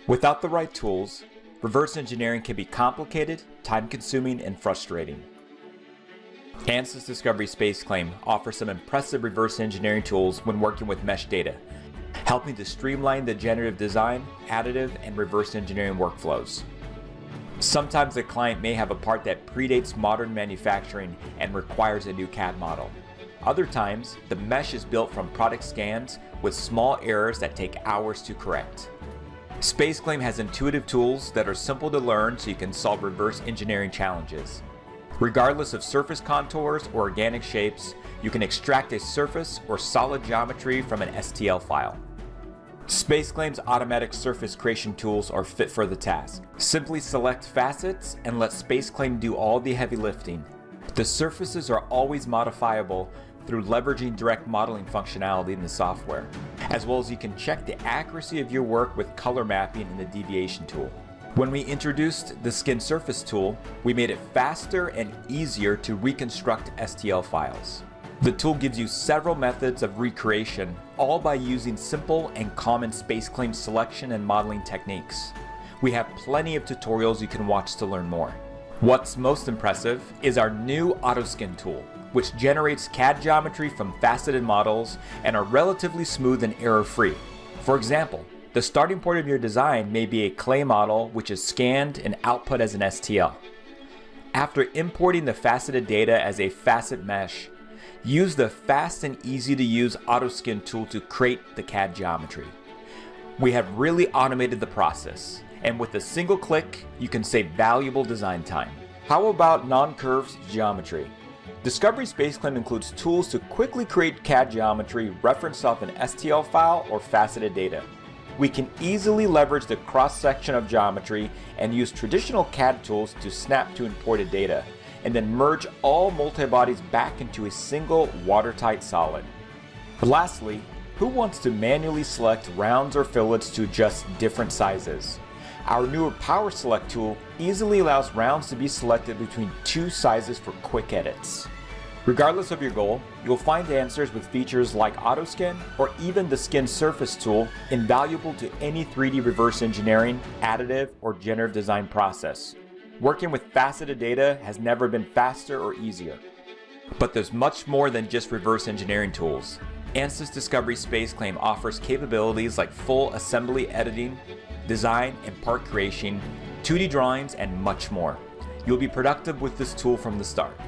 Without the right tools, reverse engineering can be complicated, time-consuming, and frustrating. Ansys SpaceClaim offers some impressive reverse engineering tools when working with mesh data, helping to streamline the generative design, additive, and reverse engineering workflows. Sometimes a client may have a part that predates modern manufacturing and requires a new CAD model. Other times, the mesh is built from product scans with small errors that take hours to correct. SpaceClaim has intuitive tools that are simple to learn so you can solve reverse engineering challenges. Regardless of surface contours or organic shapes, you can extract a surface or solid geometry from an STL file. SpaceClaim's automatic surface creation tools are fit for the task. Simply select facets and let SpaceClaim do all the heavy lifting. The surfaces are always modifiable through leveraging direct modeling functionality in the software, as well as you can check the accuracy of your work with color mapping in the deviation tool. When we introduced the Skin Surface tool, we made it faster and easier to reconstruct STL files. The tool gives you several methods of recreation, all by using simple and common SpaceClaim selection and modeling techniques. We have plenty of tutorials you can watch to learn more. What's most impressive is our new AutoSkin tool, which generates CAD geometry from faceted models and are relatively smooth and error-free. For example, the starting point of your design may be a clay model which is scanned and output as an STL. After importing the faceted data as a facet mesh, use the fast and easy to use AutoSkin tool to create the CAD geometry. We have really automated the process, and with a single click, you can save valuable design time. How about non-curved geometry? Discovery SpaceClaim includes tools to quickly create CAD geometry referenced off an STL file or faceted data. We can easily leverage the cross-section of geometry and use traditional CAD tools to snap to imported data, and then merge all multi-bodies back into a single watertight solid. Lastly, who wants to manually select rounds or fillets to adjust different sizes? Our newer Power Select tool easily allows rounds to be selected between two sizes for quick edits. Regardless of your goal, you'll find answers with features like AutoSkin or even the Skin Surface tool invaluable to any 3D reverse engineering, additive, or generative design process. Working with faceted data has never been faster or easier. But there's much more than just reverse engineering tools. Ansys Discovery SpaceClaim offers capabilities like full assembly editing, design and part creation, 2D drawings, and much more. You'll be productive with this tool from the start.